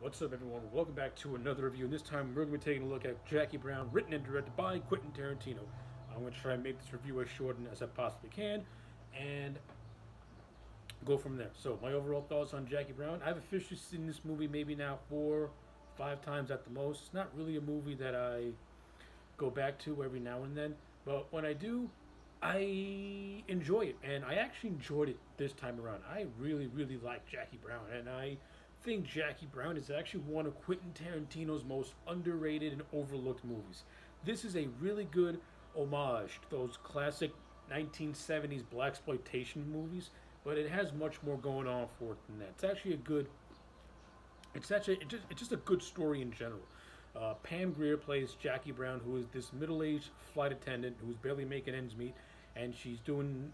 What's up, everyone? Welcome back to another review. And this time, we're going to be taking a look at Jackie Brown, written and directed by Quentin Tarantino. I'm going to try and make this review as short as I possibly can, and go from there. So, my overall thoughts on Jackie Brown. I've officially seen this movie maybe now 4, 5 times at the most. It's not really a movie that I go back to every now and then, but when I do, I enjoy it, and I actually enjoyed it this time around. I really, really like Jackie Brown, and I think Jackie Brown is actually one of Quentin Tarantino's most underrated and overlooked movies. This is a really good homage to those classic 1970s black exploitation movies, but it has much more going on for it than that. It's actually a good. It's just a good story in general. Pam Grier plays Jackie Brown, who is this middle-aged flight attendant who's barely making ends meet, and she's doing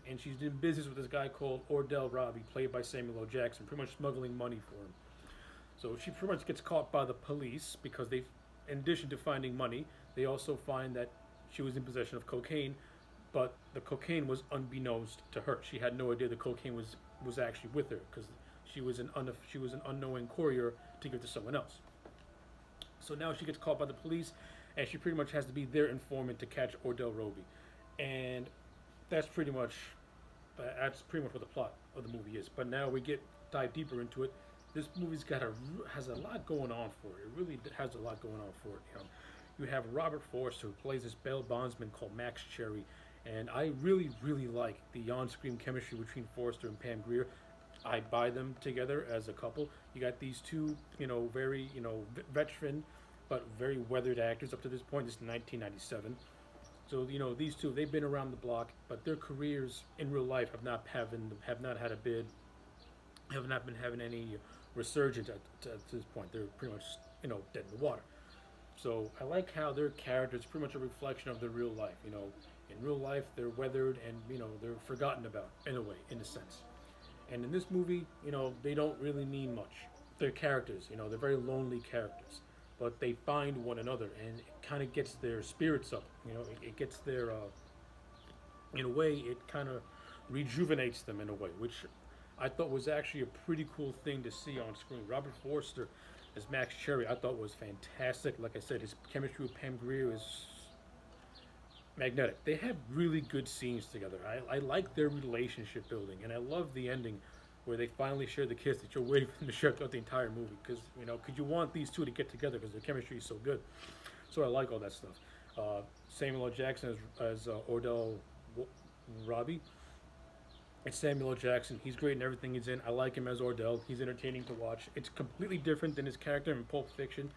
business with this guy called Ordell Robbie, played by Samuel L. Jackson, pretty much smuggling money for him. So she pretty much gets caught by the police because they, in addition to finding money, they also find that she was in possession of cocaine, but the cocaine was unbeknownst to her. She had no idea the cocaine was actually with her because she was an unknowing courier to give to someone else. So now she gets caught by the police, and she pretty much has to be their informant to catch Ordell Roby, and that's pretty much what the plot of the movie is. But now we get dive deeper into it. This movie's has a lot going on for it. It really has a lot going on for it. You have Robert Forster, who plays this bail bondsman called Max Cherry, and I really, really like the on-screen chemistry between Forster and Pam Grier. I buy them together as a couple. You got these two, very, veteran but very weathered actors up to this point. This is 1997. So these two, they've been around the block, but their careers in real life have not had a bid, have not been having any resurgence to this point. They're pretty much dead in the water. So I like how their characters pretty much a reflection of their real life. In real life they're weathered and they're forgotten about in a way, in a sense. And in this movie, they don't really mean much. They're characters, they're very lonely characters, but they find one another, and it kind of gets their spirits up. It gets their, in a way, it kind of rejuvenates them in a way, which I thought was actually a pretty cool thing to see on screen. Robert Forster as Max Cherry, I thought was fantastic. Like I said, his chemistry with Pam Grier is magnetic. They have really good scenes together. I like their relationship building, and I love the ending where they finally share the kiss that you're waiting for them to share throughout the entire movie. Because you want these two to get together because their chemistry is so good. So I like all that stuff. Samuel L. Jackson as Ordell Robbie. It's Samuel L. Jackson. He's great in everything he's in. I like him as Ordell. He's entertaining to watch. It's completely different than his character in Pulp Fiction.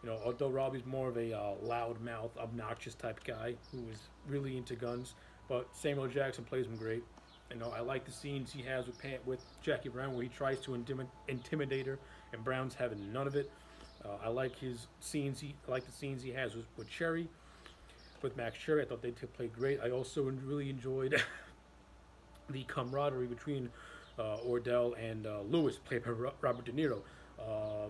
Ordell Robbie's more of a loudmouth, obnoxious type guy who is really into guns. But Samuel L. Jackson plays him great. I like the scenes he has with Jackie Brown where he tries to intimidate her, and Brown's having none of it. I like his scenes. I like the scenes he has with Cherry, with Max Cherry. I thought they played great. I also really enjoyed the camaraderie between Ordell and Lewis, played by Robert De Niro.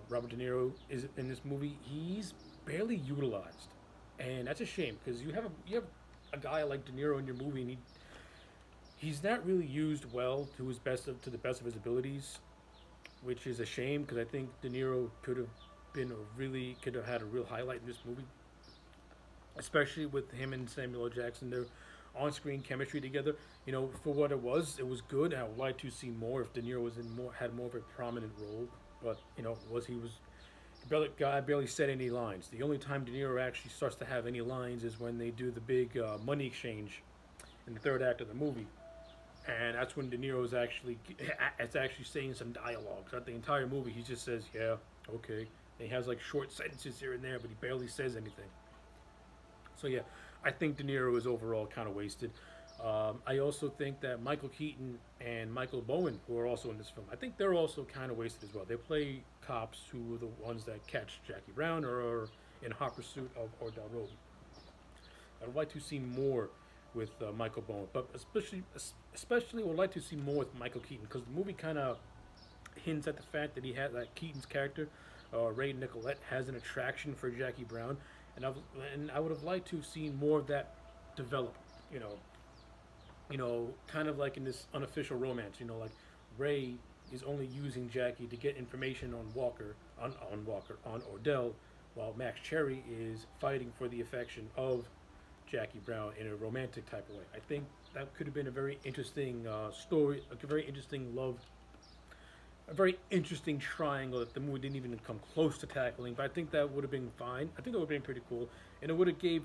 Robert De Niro is in this movie. He's barely utilized, and that's a shame because you have a guy like De Niro in your movie, and he's not really used well to the best of his abilities, which is a shame because I think De Niro could have had a real highlight in this movie, especially with him and Samuel L. Jackson. Their on-screen chemistry together, for what it was good. I would like to see more if De Niro had more of a prominent role, but guy barely said any lines. The only time De Niro actually starts to have any lines is when they do the big money exchange in the third act of the movie, and that's when De Niro is actually saying some dialogue. Throughout the entire movie, he just says, "Yeah, okay." And he has like short sentences here and there, but he barely says anything. So yeah, I think De Niro is overall kind of wasted. I also think that Michael Keaton and Michael Bowen, who are also in this film, I think they're also kind of wasted as well. They play cops who are the ones that catch Jackie Brown or are in hot pursuit of Ordell Roby. I'd like to see more with Michael Bowen, but especially would like to see more with Michael Keaton because the movie kind of hints at the fact that Keaton's character, Ray Nicolette, has an attraction for Jackie Brown, and I would have liked to have seen more of that develop. Kind of like in this unofficial romance. Like Ray is only using Jackie to get information on on Ordell, while Max Cherry is fighting for the affection of Jackie Brown in a romantic type of way. I think that could have been a very interesting story, a very interesting love, a very interesting triangle that the movie didn't even come close to tackling. But I think that would have been fine. I think it would have been pretty cool, and it would have gave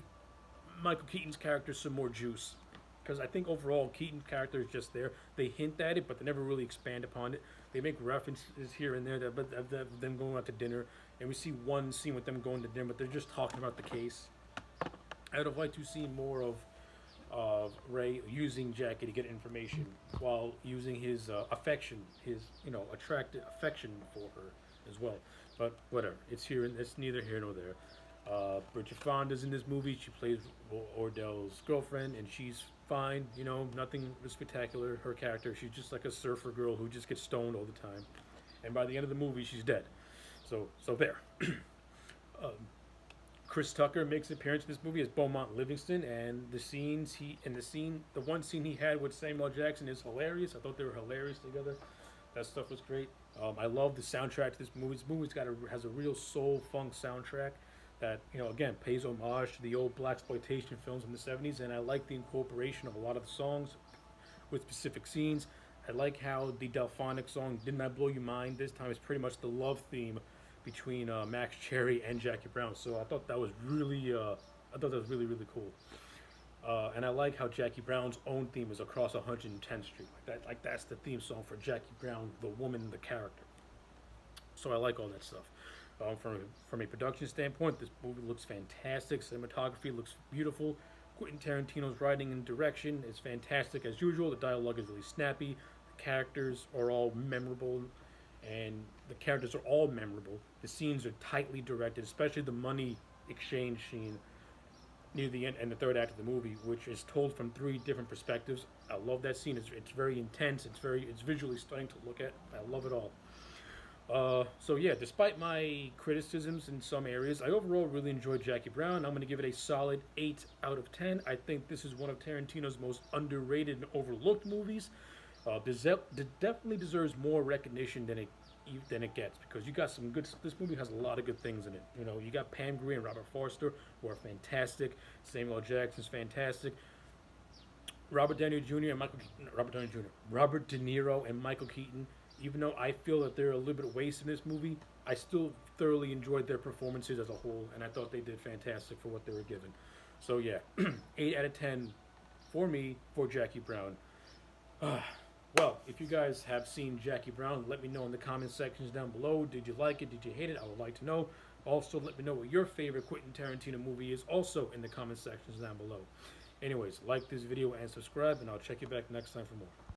Michael Keaton's character some more juice. Because I think overall Keaton's character is just there. They hint at it, but they never really expand upon it. They make references here and there of them going out to dinner, and we see one scene with them going to dinner, but they're just talking about the case. I would have liked to see more of Ray using Jackie to get information while using his affection, his attractive affection for her as well. But whatever, it's here and it's neither here nor there. Bridget Fonda's in this movie. She plays Ordell's girlfriend, and she's fine. Nothing spectacular. Her character, she's just like a surfer girl who just gets stoned all the time. And by the end of the movie, she's dead. So there. Chris Tucker makes an appearance in this movie as Beaumont Livingston, and the one scene he had with Samuel Jackson is hilarious. I thought they were hilarious together. That stuff was great. I love the soundtrack to this movie. This movie's has a real soul funk soundtrack that again pays homage to the old blaxploitation films in the '70s, and I like the incorporation of a lot of the songs with specific scenes. I like how the Delphonic song "Didn't I Blow Your Mind" this time is pretty much the love theme between Max Cherry and Jackie Brown. So I thought that was really really cool. And I like how Jackie Brown's own theme is across 110th Street. That's the theme song for Jackie Brown, the woman, the character. So I like all that stuff. From a production standpoint, this movie looks fantastic. Cinematography looks beautiful. Quentin Tarantino's writing and direction is fantastic as usual. The dialogue is really snappy. The characters are all memorable. The scenes are tightly directed, especially the money exchange scene near the end and the third act of the movie, which is told from 3 different perspectives. I love that scene. It's very intense. It's visually stunning to look at. I love it all. So yeah, despite my criticisms in some areas, I overall really enjoyed Jackie Brown. I'm going to give it a solid 8 out of 10. I think this is one of Tarantino's most underrated and overlooked movies. Definitely deserves more recognition than it gets, because you got some good. This movie has a lot of good things in it. You got Pam Grier and Robert Forster, who are fantastic. Samuel Jackson's fantastic. Robert De Niro and Michael Keaton. Even though I feel that they're a little bit wasted in this movie, I still thoroughly enjoyed their performances as a whole, and I thought they did fantastic for what they were given. So yeah, 8 out of 10 for me for Jackie Brown. Well, if you guys have seen Jackie Brown, let me know in the comment sections down below. Did you like it? Did you hate it? I would like to know. Also, let me know what your favorite Quentin Tarantino movie is, also in the comment sections down below. Anyways, like this video and subscribe, and I'll check you back next time for more.